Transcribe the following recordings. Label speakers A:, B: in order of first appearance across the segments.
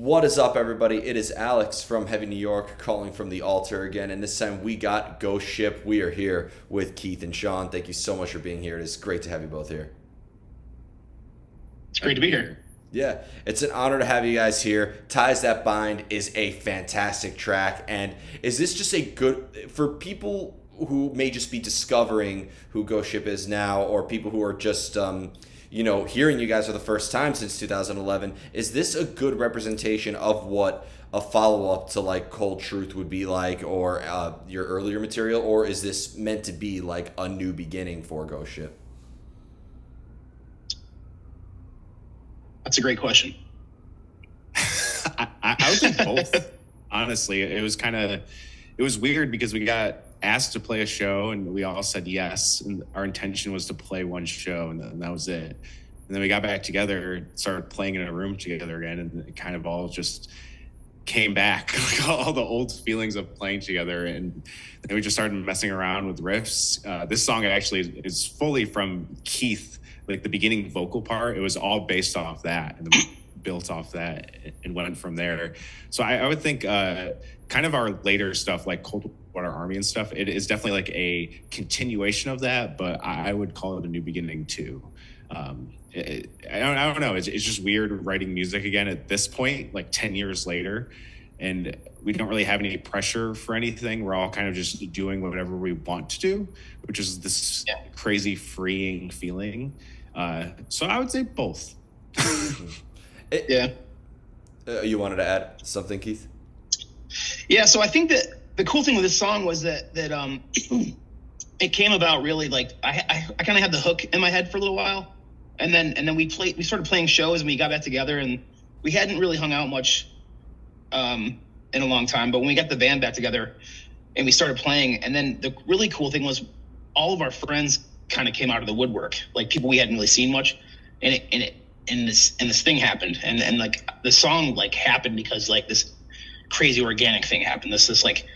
A: What is up, everybody? It is Alex from Heavy New York calling from the Alto again, and this time we got Ghost Ship. We are here with Keith and Sean. Thank you so much for being here. It is great to have you both here.
B: It's great to be here.
A: Yeah, it's an honor to have you guys here. Ties That Bind is a fantastic track, and is this just a good, for people who may just be discovering who Ghost Ship is now, or people who are just you know, hearing you guys for the first time since 2011, is this a good representation of what a follow-up to like Cold Truth would be like, or your earlier material, or is this meant to be like a new beginning for Ghost Ship?
B: That's a great question.
C: I would think both. Honestly, it was weird because we got asked to play a show and we all said yes, and our intention was to play one show, and that was it. And then we got back together, started playing in a room together again, and it kind of all just came back, like all the old feelings of playing together. And then we just started messing around with riffs. This song actually is fully from Keith, like the beginning vocal part. It was all based off that, and then built off that and went from there. So I would think kind of our later stuff, like Cold Water Army and stuff, it is definitely like a continuation of that, but I would call it a new beginning too. I don't know. It's just weird writing music again at this point, like 10 years later, and we don't really have any pressure for anything. We're all kind of just doing whatever we want to do, which is this crazy freeing feeling. So I would say both.
A: You wanted to add something, Keith?
B: Yeah, so I think that the cool thing with this song was that it came about really like I kind of had the hook in my head for a little while, and then we started playing shows and we got back together, and we hadn't really hung out much in a long time. But when we got the band back together and we started playing, and then the really cool thing was all of our friends kind of came out of the woodwork, like people we hadn't really seen much, and this thing happened, and like the song like happened because like this crazy organic thing happened. This like,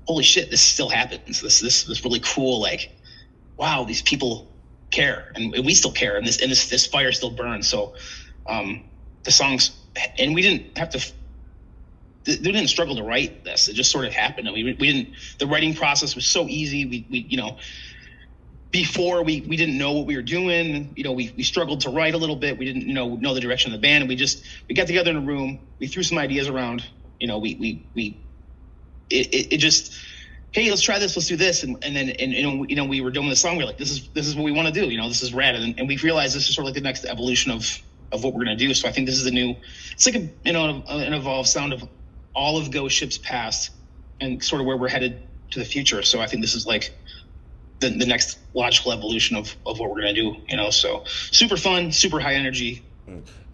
B: holy shit, this still happens. This really cool, like, wow, these people care, and we still care, and this fire still burns. So the songs, and we didn't have to, we didn't struggle to write this. It just sort of happened, and we didn't. The writing process was so easy. We you know, before we didn't know what we were doing. You know, we struggled to write a little bit. We didn't know the direction of the band, and we got together in a room. We threw some ideas around. You know, it just, hey, let's try this, let's do this, and then you know, we were doing the song. We were like, this is what we want to do. You know, this is rad, and we realized this is sort of like the next evolution of what we're gonna do. So I think this is it's like an evolved sound of all of Ghost Ship's past and sort of where we're headed to the future. So I think this is like the next logical evolution of what we're gonna do. You know, so super fun, super high energy,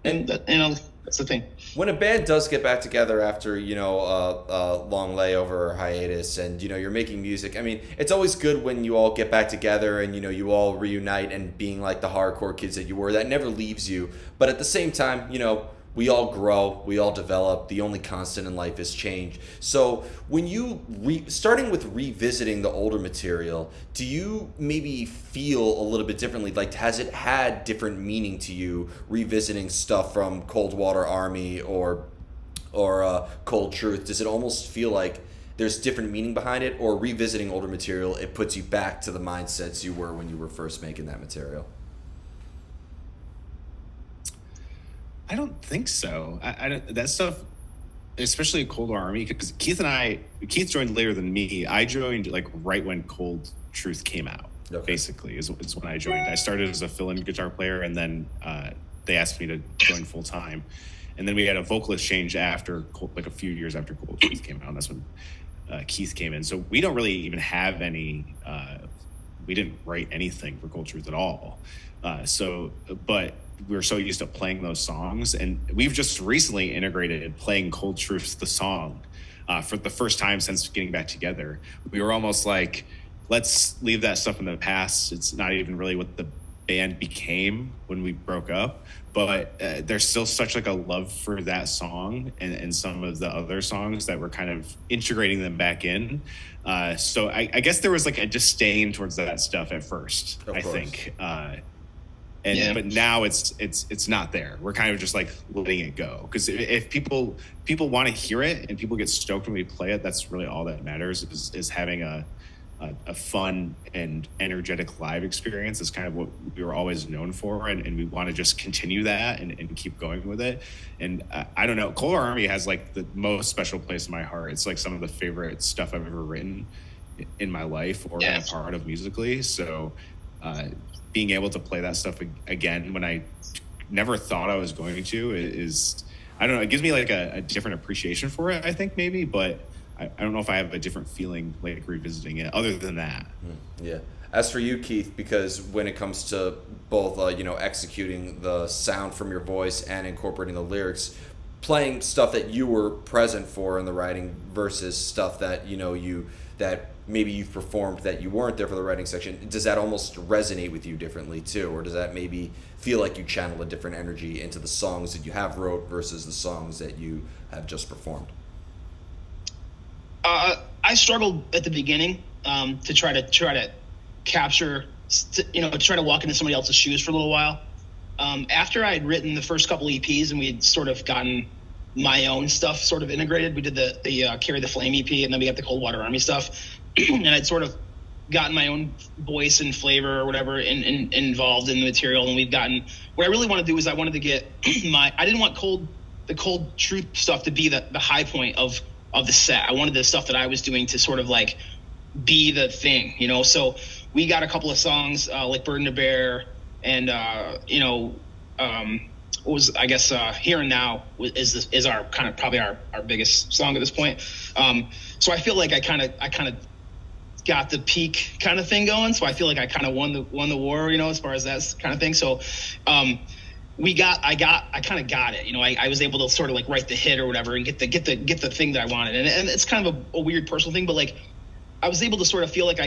B: and you know, that's the thing.
A: When a band does get back together after, you know, a long layover or hiatus, and, you know, you're making music, I mean, it's always good when you all get back together and, you know, you all reunite, and being like the hardcore kids that you were, that never leaves you. But at the same time, you know, we all grow, we all develop. The only constant in life is change. So when you, starting with revisiting the older material, do you maybe feel a little bit differently? Like, has it had different meaning to you revisiting stuff from Cold Water Army or Cold Truth? Does it almost feel like there's different meaning behind it, or revisiting older material, it puts you back to the mindsets you were when you were first making that material?
C: I don't think so. I don't, that stuff, especially Cold War Army, because Keith joined later than me. I joined like right when Cold Truth came out. Okay. Basically, is when I joined. I started as a fill-in guitar player, and then they asked me to join full time. And then we had a vocalist change after, like a few years after Cold Truth came out. And that's when Keith came in. So we don't really even have any. We didn't write anything for Cold Truth at all. But we were so used to playing those songs, and we've just recently integrated playing Cold Truth, the song, for the first time since getting back together. We were almost like, let's leave that stuff in the past. It's not even really what the band became when we broke up, but there's still such like a love for that song and some of the other songs that we're kind of integrating them back in. So I guess there was like a disdain towards that stuff at first, I think. And but now it's not there. We're kind of just like letting it go, because if people want to hear it and people get stoked when we play it, that's really all that matters, is having a fun and energetic live experience. Is kind of what we were always known for, and we want to just continue that and keep going with it. And I don't know, Cold War Army has like the most special place in my heart. It's like some of the favorite stuff I've ever written in my life or been a part of musically. So being able to play that stuff again when I never thought I was going to is, I don't know, it gives me like a different appreciation for it, I think, maybe, but I don't know if I have a different feeling like revisiting it other than that.
A: Yeah. As for you, Keith, because when it comes to both, executing the sound from your voice and incorporating the lyrics, playing stuff that you were present for in the writing versus stuff that, that maybe you've performed that you weren't there for the writing section, does that almost resonate with you differently too? Or does that maybe feel like you channel a different energy into the songs that you have wrote versus the songs that you have just performed?
B: I struggled at the beginning to try to capture, to try to walk into somebody else's shoes for a little while. After I had written the first couple EPs and we had sort of gotten my own stuff sort of integrated, we did the Carry the Flame EP, and then we got the Cold Water Army stuff, and I'd sort of gotten my own voice and flavor or whatever involved in the material, and we've gotten, what I really want to do is I wanted to get I didn't want the Cold Truth stuff to be the high point of the set. I wanted the stuff that I was doing to sort of like be the thing, so we got a couple of songs like Burden to Bear and what was, I guess, Here and Now is our kind of probably our biggest song at this point. So I feel like I kind of got the peak kind of thing going. So I feel like I kind of won the war, as far as that kind of thing. So I kind of got it. I was able to sort of like write the hit or whatever and get the thing that I wanted. And it's kind of a weird personal thing, but like I was able to sort of feel like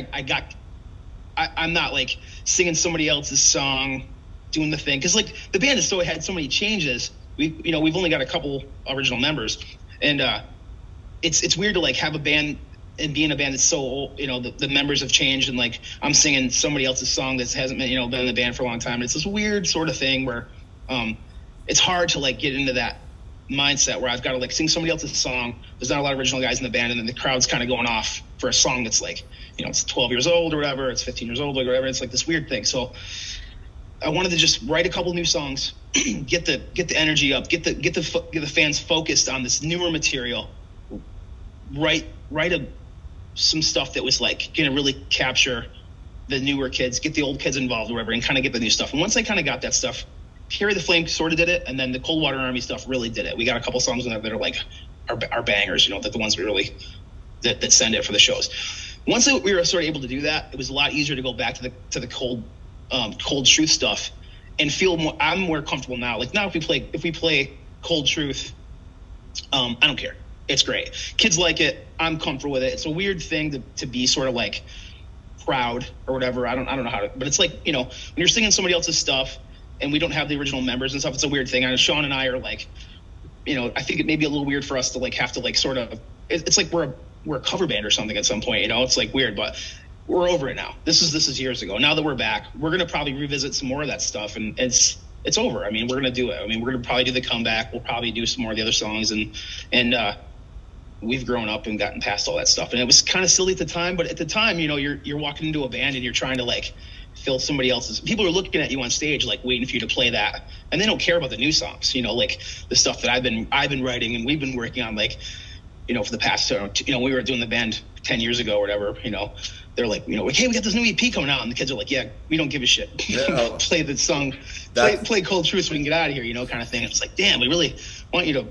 B: I'm not like singing somebody else's song, doing the thing, because like the band had so many changes. We've only got a couple original members, and it's weird to like have a band and be in a band that's so old. The members have changed, and like I'm singing somebody else's song that hasn't been been in the band for a long time. And it's this weird sort of thing where it's hard to like get into that mindset where I've got to like sing somebody else's song. There's not a lot of original guys in the band, and then the crowd's kind of going off for a song that's like it's 12 years old or whatever, it's 15 years old or whatever. It's like this weird thing. So I wanted to just write a couple new songs, get the energy up, get the fans focused on this newer material, write some stuff that was like gonna really capture the newer kids, get the old kids involved or whatever, and kind of get the new stuff. And once I kind of got that stuff, Carry the Flame sort of did it, and then the Cold Water Army stuff really did it. We got a couple songs in there that are like our bangers, that the ones we really that send it for the shows. Once we were sort of able to do that, it was a lot easier to go back to the Cold Truth stuff and feel more. I'm more comfortable now. Like now, if we play Cold Truth, I don't care. It's great. Kids like it. I'm comfortable with it. It's a weird thing to be sort of like proud or whatever. I don't know how to. But it's like when you're singing somebody else's stuff and we don't have the original members and stuff. It's a weird thing. Sean and I are like, I think it may be a little weird for us to like have to like sort of. It's like we're a cover band or something at some point. It's like weird, but we're over it now. This is years ago. Now that we're back, we're gonna probably revisit some more of that stuff, and it's over. I mean, we're gonna do it. I mean, we're gonna probably do the comeback. We'll probably do some more of the other songs, and we've grown up and gotten past all that stuff. And it was kind of silly at the time, but at the time, you're walking into a band and you're trying to like fill somebody else's. People are looking at you on stage, like waiting for you to play that, and they don't care about the new songs. Like the stuff that I've been writing and we've been working on, like. For the past, we were doing the band 10 years ago or whatever, they're like, hey, we got this new EP coming out. And the kids are like, yeah, we don't give a shit. Yeah. Play the song, play Cold Truth so we can get out of here, kind of thing. It's like, damn, we really want you to,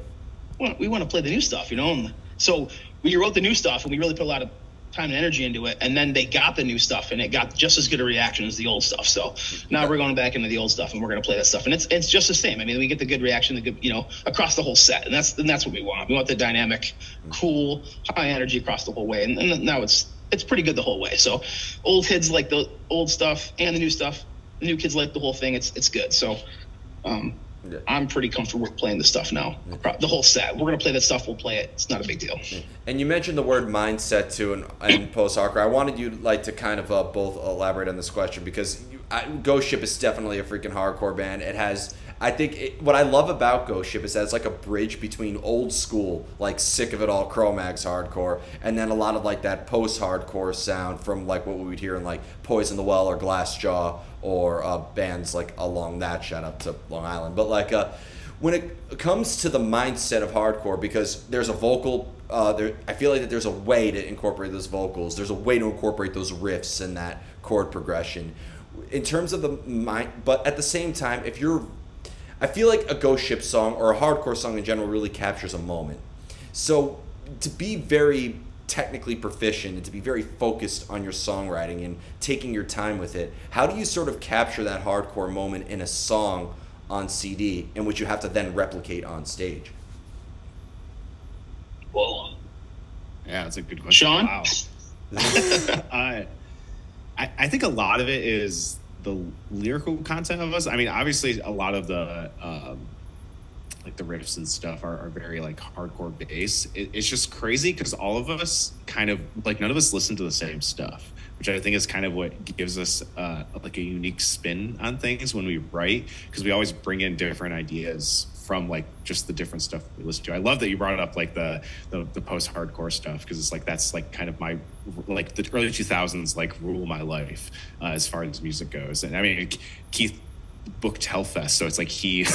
B: we want to play the new stuff, And so we wrote the new stuff and we really put a lot of time and energy into it. And then they got the new stuff and it got just as good a reaction as the old stuff. So now we're going back into the old stuff and we're going to play that stuff. And it's just the same. I mean, we get the good reaction, the good, across the whole set. And that's what we want. We want the dynamic, cool, high energy across the whole way. And now it's pretty good the whole way. So old kids like the old stuff and the new stuff. The new kids like the whole thing. It's good. So I'm pretty comfortable with playing the stuff now. The whole set. We're gonna play that stuff. We'll play it. It's not a big deal.
A: And you mentioned the word mindset too, and post-hardcore. I wanted you like to kind of both elaborate on this question because Ghost Ship is definitely a freaking hardcore band. It has, I think, what I love about Ghost Ship is that it's like a bridge between old school, like Sick of It All, Cro-Mags hardcore, and then a lot of like that post-hardcore sound from like what we would hear in like Poison the Well or Glassjaw or bands like along that. Shout out to Long Island. But like when it comes to the mindset of hardcore, because there's a vocal, I feel like that there's a way to incorporate those vocals. There's a way to incorporate those riffs and that chord progression. In terms of the mind, but at the same time, I feel like a Ghost Ship song or a hardcore song in general really captures a moment. So to be very technically proficient and to be very focused on your songwriting and taking your time with it, how do you sort of capture that hardcore moment in a song on CD in which you have to then replicate on stage?
B: Whoa.
C: Yeah, that's a good question.
B: Sean?
C: Wow. I think a lot of it is the lyrical content of us. I mean, obviously a lot of the like the riffs and stuff are very like hardcore bass. It's just crazy because all of us kind of like, none of us listen to the same stuff, which I think is kind of what gives us like a unique spin on things when we write, because we always bring in different ideas from like just the different stuff we listen to. I love that you brought up like the post-hardcore stuff, because it's like that's like kind of my like the early 2000s like rule my life as far as music goes. And I mean, Keith booked Hellfest, so it's like he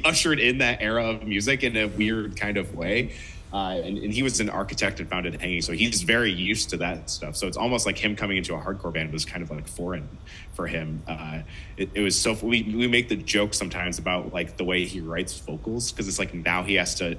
C: ushered in that era of music in a weird kind of way. And he was an architect and founded Hanging, so he's very used to that stuff. So it's almost like him coming into a hardcore band was kind of like foreign for him. It was so we make the joke sometimes about like the way he writes vocals, because it's like now he has to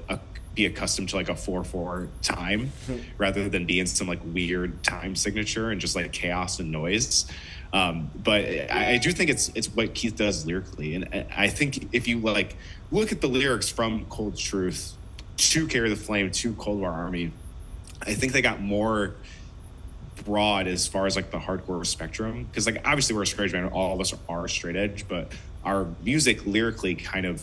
C: be accustomed to like a 4/4 time rather than be in some like weird time signature and just like chaos and noise. But I do think it's what Keith does lyrically, and I think if you like look at the lyrics from Cold Truth to Carry the Flame to Cold War Army, I think they got more broad as far as like the hardcore spectrum, because like obviously we're a straight edge band, all of us are straight edge, but our music lyrically kind of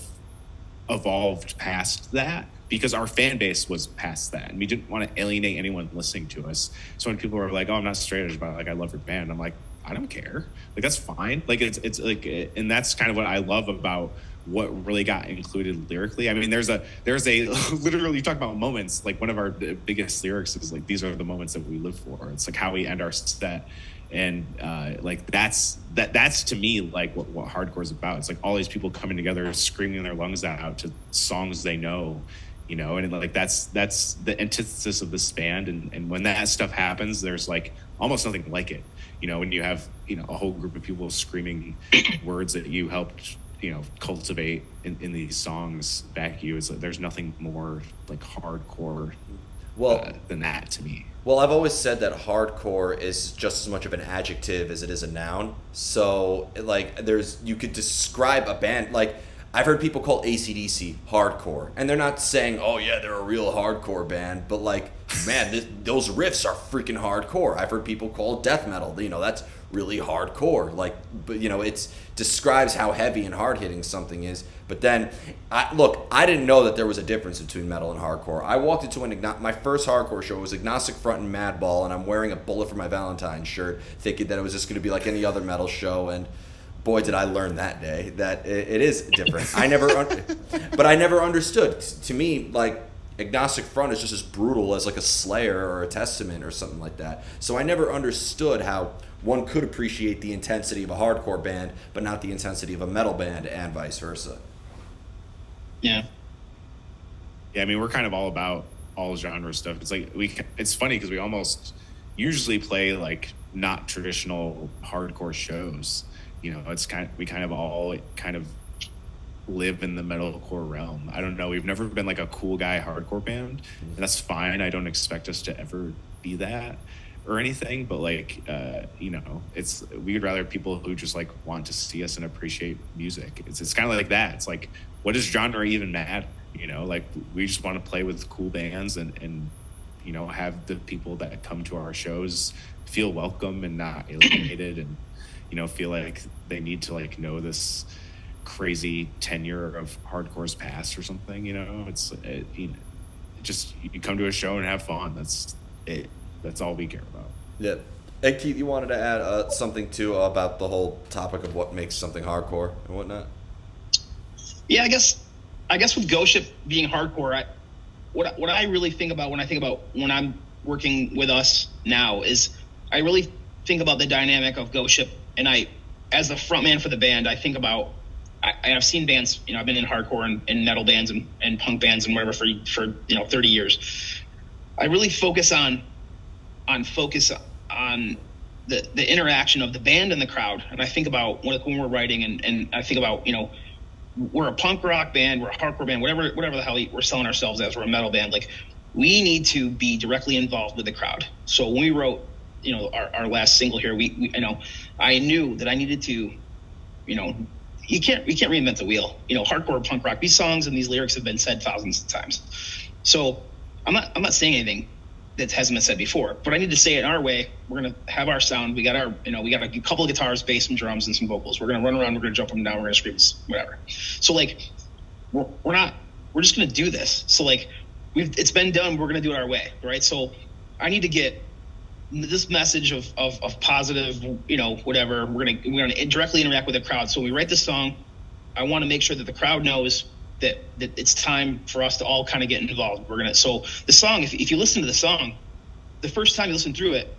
C: evolved past that because our fan base was past that, and we didn't want to alienate anyone listening to us. So when people were like, "Oh, I'm not straight edge, but like I love your band," I'm like, I don't care. Like that's fine. Like it's like, and that's kind of what I love about what really got included lyrically. I mean, there's a literally, you talk about moments, like one of our biggest lyrics is like, these are the moments that we live for. It's like how we end our set. And like that's to me like what hardcore is about. It's like all these people coming together, screaming their lungs out to songs they know, you know, and like that's the antithesis of this band. And when that stuff happens, there's like almost nothing like it. You know, when you have, you know, a whole group of people screaming words that you helped, you know, cultivate in these songs back at you, is like, there's nothing more like hardcore than that to me.
A: Well, I've always said that hardcore is just as much of an adjective as it is a noun. So like you could describe a band, like I've heard people call AC/DC hardcore, and they're not saying, oh yeah, they're a real hardcore band, but like, man, those riffs are freaking hardcore. I've heard people call death metal, you know, that's really hardcore. Like, but you know, it describes how heavy and hard hitting something is. But then, I didn't know that there was a difference between metal and hardcore. I walked into my first hardcore show was Agnostic Front and Madball, and I'm wearing a Bullet for My Valentine shirt, thinking that it was just going to be like any other metal show, and boy, did I learn that day that it is different. But I never understood. To me, like, Agnostic Front is just as brutal as like a Slayer or a Testament or something like that. So I never understood how one could appreciate the intensity of a hardcore band, but not the intensity of a metal band, and vice versa.
B: Yeah.
C: Yeah, I mean, we're kind of all about all genre stuff. It's like it's funny because we almost usually play like not traditional hardcore shows. You know, we kind of all kind of live in the metalcore realm. I don't know. We've never been like a cool guy hardcore band, and that's fine. I don't expect us to ever be that or anything, but like, you know, we'd rather people who just like want to see us and appreciate music. It's kind of like that. It's like, what does genre even matter? You know, like we just want to play with cool bands and you know, have the people that come to our shows feel welcome and not alienated, and you know, feel like they need to like know this crazy tenure of hardcore's past or something. You know, just you come to a show and have fun. That's it. That's all we care about.
A: Yeah. And Keith, you wanted to add something too about the whole topic of what makes something hardcore and whatnot.
B: Yeah, I guess with Ghost Ship being hardcore, what I really think about when I'm working with us now is I really think about the dynamic of Ghost Ship, and as the frontman for the band, I think about I've seen bands, I've been in hardcore and metal bands and punk bands and whatever for 30 years. I really focus on the interaction of the band and the crowd. And I think about when we're writing and I think about, we're a punk rock band, we're a hardcore band, whatever the hell we're selling ourselves as, we're a metal band. Like, we need to be directly involved with the crowd. So when we wrote, our last single here, we I knew that I needed to, you can't reinvent the wheel. Hardcore punk rock, these songs and these lyrics have been said thousands of times. So I'm not saying anything that hasn't been said before, but I need to say it our way. We're going to have our sound. We got our, we got a couple of guitars, bass, some drums, and some vocals. We're going to run around. We're going to jump up and down. We're going to scream, whatever. So like, we're just going to do this. So like, it's been done. We're going to do it our way. Right. So I need to get this message of positive, whatever. We're going to directly interact with the crowd. So when we write this song, I want to make sure that the crowd knows that it's time for us to all kind of get involved. So the song, if you listen to the song, the first time you listen through it,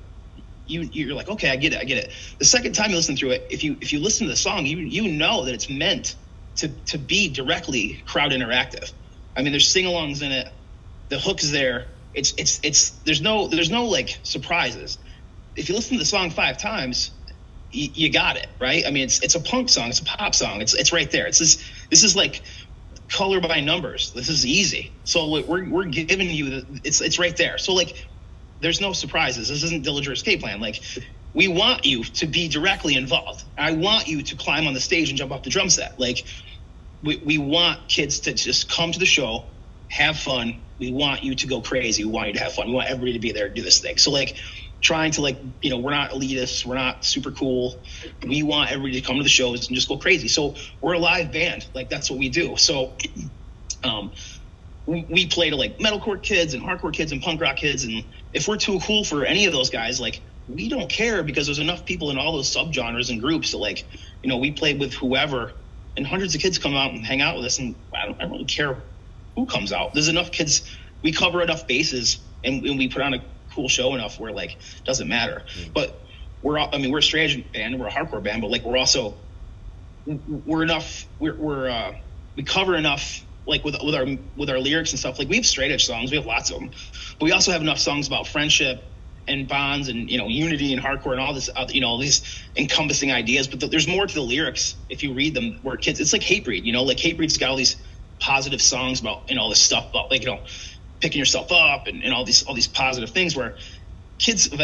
B: you're like, okay, I get it. The second time you listen through it, if you listen to the song, you know that it's meant to be directly crowd interactive. I mean, there's sing-alongs in it. The hook is there. There's no like surprises. If you listen to the song 5 times, you got it, right? I mean, it's a punk song, it's a pop song, it's right there. This is like color by numbers. This is easy. So we're giving you it's right there. So like, there's no surprises. This isn't Dillinger Escape Plan. Like, we want you to be directly involved. I want you to climb on the stage and jump off the drum set. Like, we want kids to just come to the show, have fun. We want you to go crazy. We want you to have fun. We want everybody to be there to do this thing. So like, trying to we're not elitists. We're not super cool. We want everybody to come to the shows and just go crazy. So we're a live band. Like, that's what we do. So we play to like metalcore kids and hardcore kids and punk rock kids. And if we're too cool for any of those guys, like, we don't care, because there's enough people in all those subgenres and groups that like, we play with whoever, and hundreds of kids come out and hang out with us. And I don't really care who comes out. There's enough kids. We cover enough bases and we put on a cool show enough where like, it doesn't matter. But we're a straight edge band, we're a hardcore band, but like, we cover enough, like with our lyrics and stuff. Like, we have straight edge songs, we have lots of them, but we also have enough songs about friendship and bonds and unity and hardcore and all this, these encompassing ideas. But there's more to the lyrics if you read them. Where kids, it's like Hatebreed, like Hatebreed's got all these positive songs about all this stuff about like picking yourself up and all these positive things, where kids of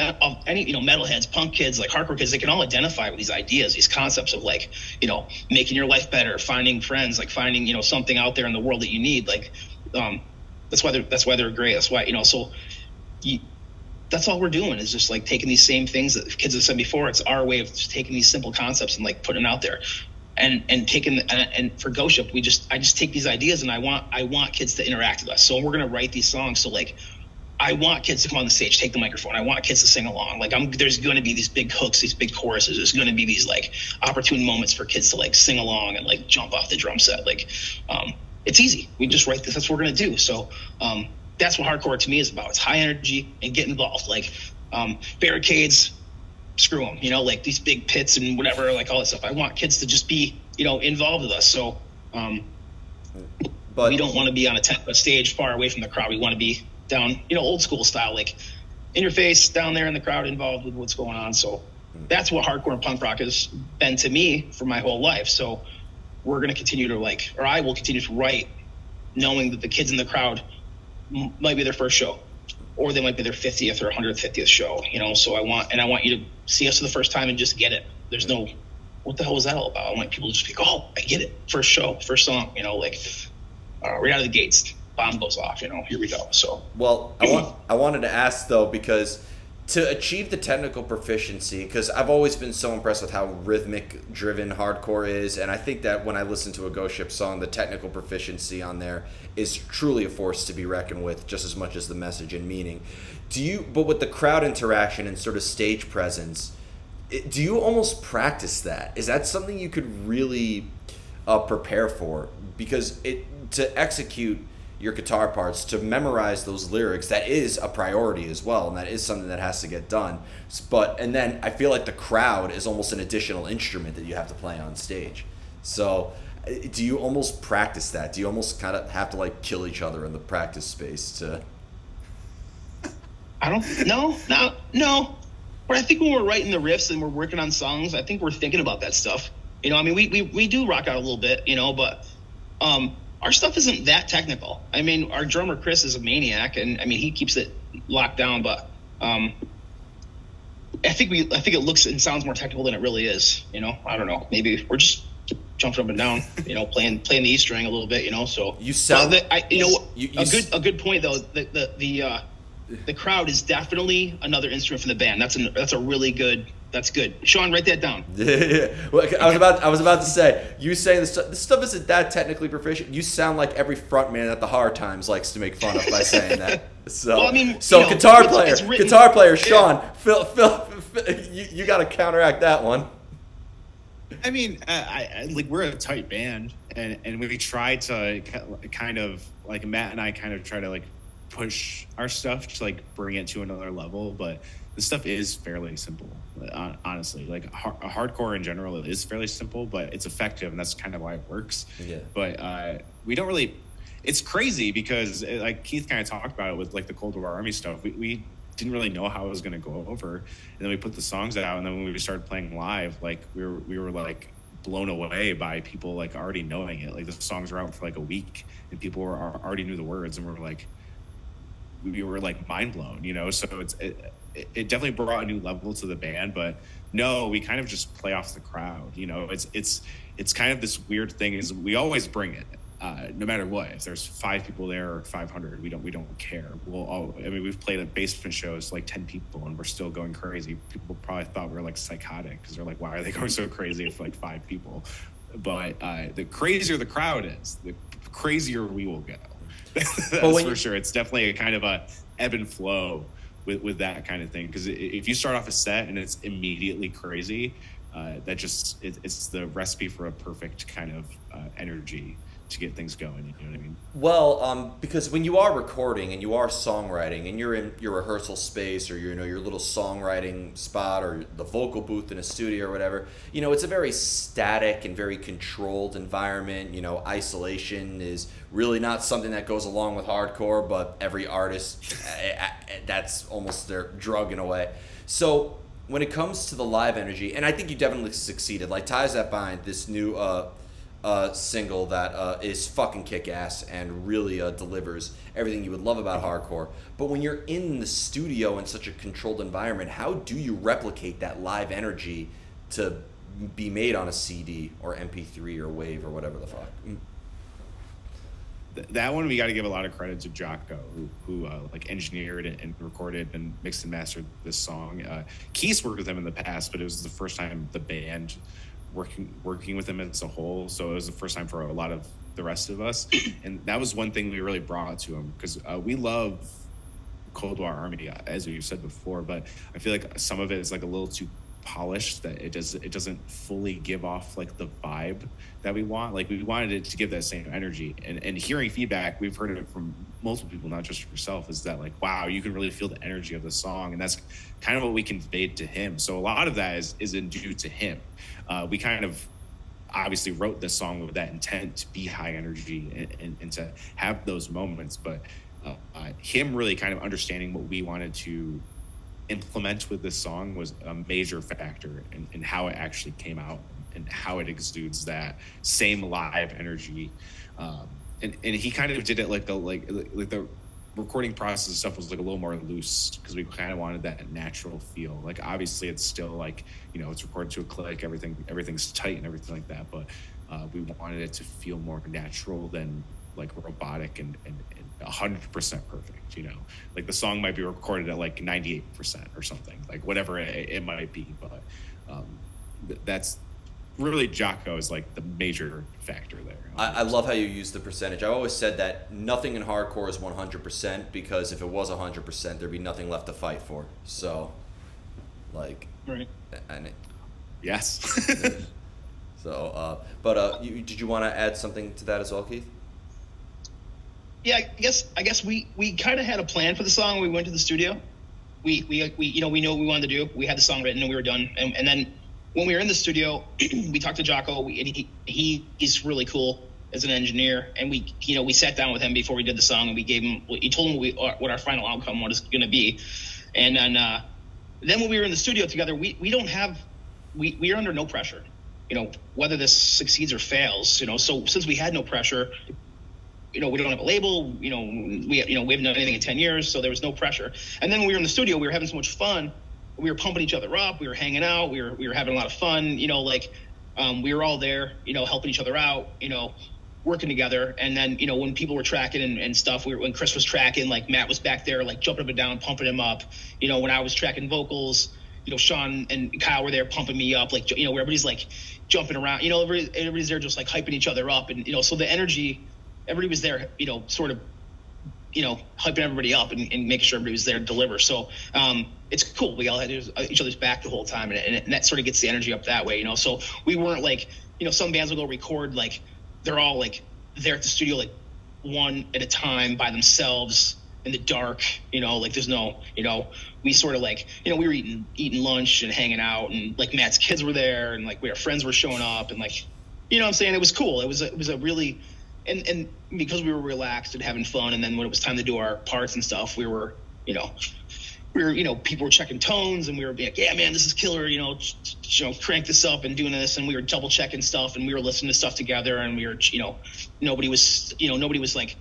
B: any metalheads, punk kids, like hardcore kids, they can all identify with these ideas, these concepts of like making your life better, finding friends, like finding something out there in the world that you need. Like that's why they're great. That's why that's all we're doing, is just like taking these same things that kids have said before. It's our way of just taking these simple concepts and like putting them out there. And taking and for Ghost Ship, I just take these ideas and I want kids to interact with us. So we're gonna write these songs. So like, I want kids to come on the stage, take the microphone. I want kids to sing along. Like, there's going to be these big hooks, these big choruses. There's going to be these like opportune moments for kids to like sing along and like jump off the drum set. Like, it's easy. We just write this. That's what we're gonna do. So that's what hardcore to me is about. It's high energy and get involved. Like barricades. Screw them, like these big pits and whatever, like all that stuff. I want kids to just be, involved with us. So, but we don't want to be on a stage far away from the crowd. We want to be down, old school style, like in your face, down there in the crowd, involved with what's going on. So that's what hardcore and punk rock has been to me for my whole life. So we're going to continue to I will continue to write, knowing that the kids in the crowd might be their first show, or they might be their 50th or 150th show, so I want you to see us for the first time and just get it. There's no, what the hell was that all about? I want people to just be, oh, I get it. First show, first song, right out of the gates, bomb goes off, here we go. So,
A: well, I wanted to ask though, because to achieve the technical proficiency, because I've always been so impressed with how rhythmic driven hardcore is, and I think that when I listen to a Ghost Ship song, the technical proficiency on there is truly a force to be reckoned with, just as much as the message and meaning. But with the crowd interaction and sort of stage presence, do you almost practice that? Is that something you could really prepare for? Because to execute your guitar parts, to memorize those lyrics, that is a priority as well, and that is something that has to get done. And then I feel like the crowd is almost an additional instrument that you have to play on stage. So do you almost practice that? Do you almost kind of have to like kill each other in the practice space to...
B: I don't no. But I think when we're writing the riffs and we're working on songs, I think we're thinking about that stuff. You know, I mean, we do rock out a little bit, you know, but our stuff isn't that technical. I mean, our drummer Chris is a maniac, and I mean, he keeps it locked down. But I think it looks and sounds more technical than it really is. You know, I don't know. Maybe we're just jumping up and down. You know, playing the E string a little bit. You know, so
A: you sound.
B: A good point though. The crowd is definitely another instrument from the band. That's a really good. That's good. Sean, write that down.
A: Yeah. Well, I was about to say, you saying this stuff isn't that technically proficient. You sound like every frontman at the Hard Times likes to make fun of by saying that. So, well, I mean, guitar player, Sean, yeah. Phil, you got to counteract that one.
C: I mean, like we're a tight band, and we try to kind of like Matt and I kind of try to like push our stuff to like bring it to another level, but the stuff is fairly simple, honestly. Like hardcore in general is fairly simple, but it's effective, and that's kind of why it works. Yeah. But we don't really. It's crazy because, like Keith kind of talked about it with like the Cold War Army stuff. We didn't really know how it was going to go over, and then we put the songs out, and then when we started playing live, like we were like blown away by people like already knowing it. Like the songs were out for like a week, and people already knew the words, and we were like mind blown, you know. So it definitely brought a new level to the band, but no, we kind of just play off the crowd, you know. It's kind of this weird thing is we always bring it, no matter what. If there's 5 people there or 500, we don't care. We've played at basement shows like 10 people, and we're still going crazy. People probably thought we were like psychotic because they're like, why are they going so crazy if like 5 people? But the crazier the crowd is, the crazier we will go. That's for sure. It's definitely a kind of a ebb and flow with that kind of thing, because if you start off a set and it's immediately crazy, it's the recipe for a perfect kind of energy to get things going. You know what I mean?
A: Well, because when you are recording and you are songwriting and you're in your rehearsal space or your little songwriting spot or the vocal booth in a studio or whatever, you know, it's a very static and very controlled environment. You know, isolation is really not something that goes along with hardcore, but every artist, that's almost their drug in a way. So when it comes to the live energy, and I think you definitely succeeded, like Ties That Bind, this new single that is fucking kick-ass and really delivers everything you would love about hardcore. But when you're in the studio in such a controlled environment, how do you replicate that live energy to be made on a CD or MP3 or Wave or whatever the fuck?
C: That one we got to give a lot of credit to Jocko, who like engineered and recorded and mixed and mastered this song. Keith's worked with him in the past, but it was the first time the band working with him as a whole, so it was the first time for a lot of the rest of us, and that was one thing we really brought to him, because we love Cold War Army, as we've said before, but I feel like some of it is like a little too polished, that it doesn't fully give off like the vibe that we want. Like we wanted it to give that same energy, and hearing feedback, we've heard it from multiple people, not just yourself, is that like, wow, you can really feel the energy of the song, and that's kind of what we conveyed to him. So a lot of that is due to him. We kind of obviously wrote this song with that intent to be high energy and to have those moments, but him really kind of understanding what we wanted to implement with this song was a major factor in how it actually came out and how it exudes that same live energy. And he kind of did it like the recording process and stuff was like a little more loose, because we kind of wanted that natural feel. Like obviously it's still like, you know, it's recorded to a click, everything's tight and everything like that, but we wanted it to feel more natural than like robotic and 100% perfect, you know, like the song might be recorded at like 98% or something, like whatever it might be. But that's really Jocko is like the major factor there.
A: I love how you use the percentage. I always said that nothing in hardcore is 100% because if it was 100%, there'd be nothing left to fight for. So, like,
B: right.
A: And
C: yes.
A: So, did you want to add something to that as well, Keith?
B: Yeah, I guess we kind of had a plan for the song when we went to the studio. We you know, we knew what we wanted to do. We had the song written and we were done. And then when we were in the studio, we talked to Jocko, and he's really cool as an engineer. And we sat down with him before we did the song, and he told him what our final outcome was going to be. And then when we were in the studio together, we are under no pressure, you know, whether this succeeds or fails, you know. So since we had no pressure, you know, we don't have a label, you know, we haven't done anything in 10 years, so there was no pressure. And then when we were in the studio, we were having so much fun. We were pumping each other up. We were hanging out. We were having a lot of fun, you know, like we were all there, you know, helping each other out, you know, working together. And then, you know, when people were tracking and stuff, when Chris was tracking, like Matt was back there, like jumping up and down, pumping him up. You know, when I was tracking vocals, you know, Sean and Kyle were there pumping me up, like, you know, where everybody's like jumping around, you know, everybody's there just like hyping each other up. And, you know, so the energy, everybody was there, you know, sort of, you know, hyping everybody up and making sure everybody was there to deliver. So it's cool. We all had each other's back the whole time, and that sort of gets the energy up that way, you know. So we weren't like, you know, some bands will go record, like they're all like there at the studio, like one at a time by themselves in the dark, you know, like there's no, you know, we sort of like, you know, we were eating lunch and hanging out, and like Matt's kids were there, and like our friends were showing up, and like, you know what I'm saying? It was cool. It was a really, and because we were relaxed and having fun, and then when it was time to do our parts and stuff, we were, you know, people were checking tones, and we were like, yeah, man, this is killer, you know, crank this up and doing this, and we were double checking stuff, and we were listening to stuff together, and we were, you know, nobody was like,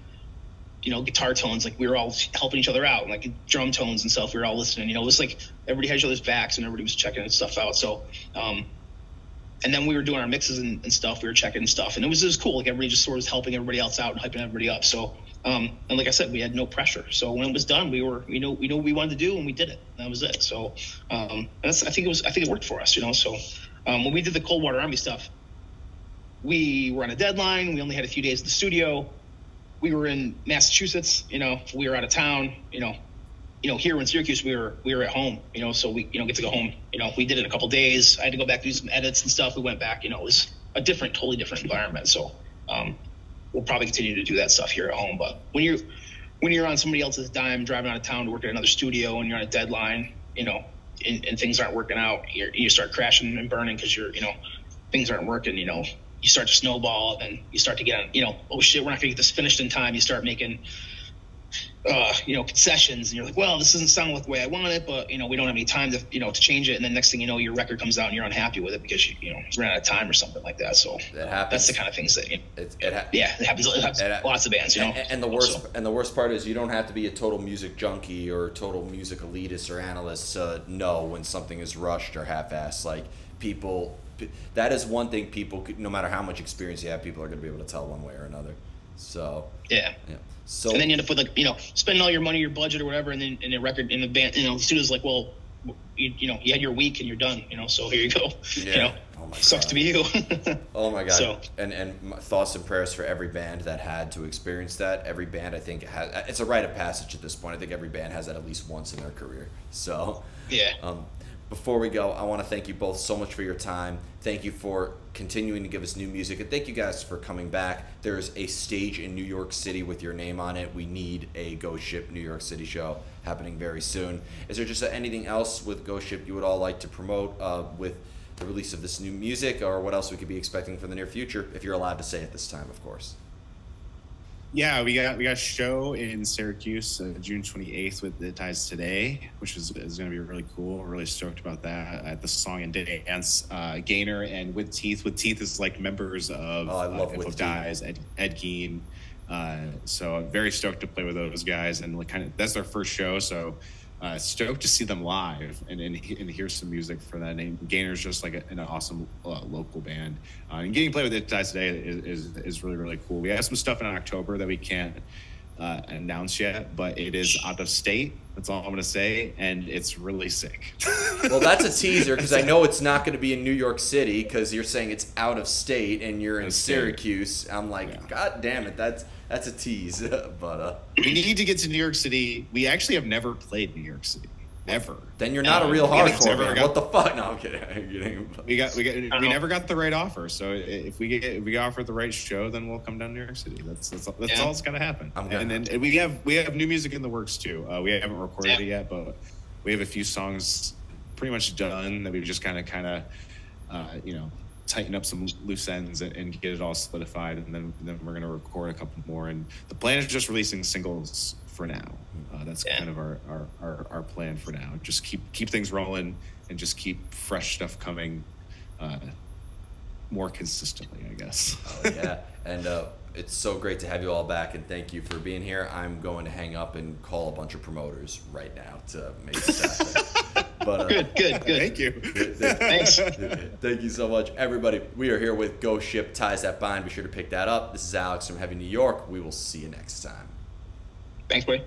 B: you know, guitar tones, like we were all helping each other out, like drum tones and stuff, we were all listening, you know, it was like everybody had each other's backs and everybody was checking stuff out. So, and then we were doing our mixes and stuff, we were checking stuff, and it was cool, like everybody just sort of was helping everybody else out and hyping everybody up. So, and like I said, we had no pressure. So when it was done, we know what we wanted to do, and we did it. That was it. So, I think it worked for us, you know. So, when we did the Coldwater Army stuff, we were on a deadline. We only had a few days in the studio. We were in Massachusetts, you know, we were out of town, you know, here in Syracuse, we were at home, you know, so we, you know, get to go home, you know, we did it in a couple of days. I had to go back, do some edits and stuff. We went back, you know, it was a totally different environment. So, we'll probably continue to do that stuff here at home. But when you're on somebody else's dime, driving out of town to work at another studio, and you're on a deadline, you know, and things aren't working out, you start crashing and burning because you know, things aren't working, you know. You start to snowball, and you start to get on, you know, oh shit, we're not gonna get this finished in time. You start making, you know, concessions, and you're like, well, this doesn't sound like the way I want it, but, you know, we don't have any time to, you know, to change it. And then next thing you know, your record comes out and you're unhappy with it because you know, you ran out of time or something like that. So
A: that happens. That's
B: the kind of things that, you know,
A: it
B: happens. Lots of bands, you know.
A: And the worst part is you don't have to be a total music junkie or total music elitist or analyst to know when something is rushed or half-assed. Like people. That is one thing people, no matter how much experience you have, people are going to be able to tell one way or another. So
B: yeah. So and then you end up with, like, you know, spending all your money, your budget or whatever, and then in the record, in the band, you know, the studio's like, well, you know, you had your week and you're done, you know, so here you go. Yeah. You know, oh my sucks God. To be you.
A: Oh my God. So, and my thoughts and prayers for every band that had to experience that. Every band, I think, it's a rite of passage at this point. I think every band has that at least once in their career. So
B: yeah.
A: Before we go, I want to thank you both so much for your time. Thank you for continuing to give us new music, and thank you guys for coming back. There's a stage in New York City with your name on it. We need a Ghost Ship New York City show happening very soon. Is there just anything else with Ghost Ship you would all like to promote with the release of this new music, or what else we could be expecting for the near future, if you're allowed to say at this time, of course?
C: Yeah, we got a show in Syracuse, June 28th with The Ties Today, which is going to be really cool. We're really stoked about that. At the Song and Dance, Gainer and With Teeth. With Teeth is like members of
A: I love With Teeth.
C: Dies, Ed Gein. So I'm very stoked to play with those guys, and like kind of that's their first show. So Stoked to see them live and hear some music for that. And Gainer's just like an awesome local band. And getting to play with it guys today is really, really cool. We have some stuff in October that we can't announce yet, but it is out of state. That's all I'm going to say. And it's really sick.
A: Well, that's a teaser because I know it's not going to be in New York City because you're saying it's out of state and you're in Syracuse. I'm like, yeah. God damn it. That's a tease. But
C: we need to get to New York City. We actually have never played New York City. Ever.
A: Then you're not a real hardcore man. What the fuck? No, I'm kidding.
C: We never got the right offer. So if we get offered the right show, then we'll come down to New York City. That's all that's got to happen. And we have new music in the works too. We haven't recorded it yet, but we have a few songs pretty much done that we just kind of tighten up some loose ends and get it all solidified, and then we're gonna record a couple more. And the plan is just releasing singles for now. That's kind of our plan for now. Just keep things rolling and just keep fresh stuff coming more consistently, I guess.
A: Oh yeah, and it's so great to have you all back, and thank you for being here. I'm going to hang up and call a bunch of promoters right now to make this happen. But,
B: good.
C: Thank you.
B: Thanks.
A: Thank you so much, everybody. We are here with Ghost Ship, Ties That Bind. Be sure to pick that up. This is Alex from Heavy New York. We will see you next time.
B: Thanks, buddy.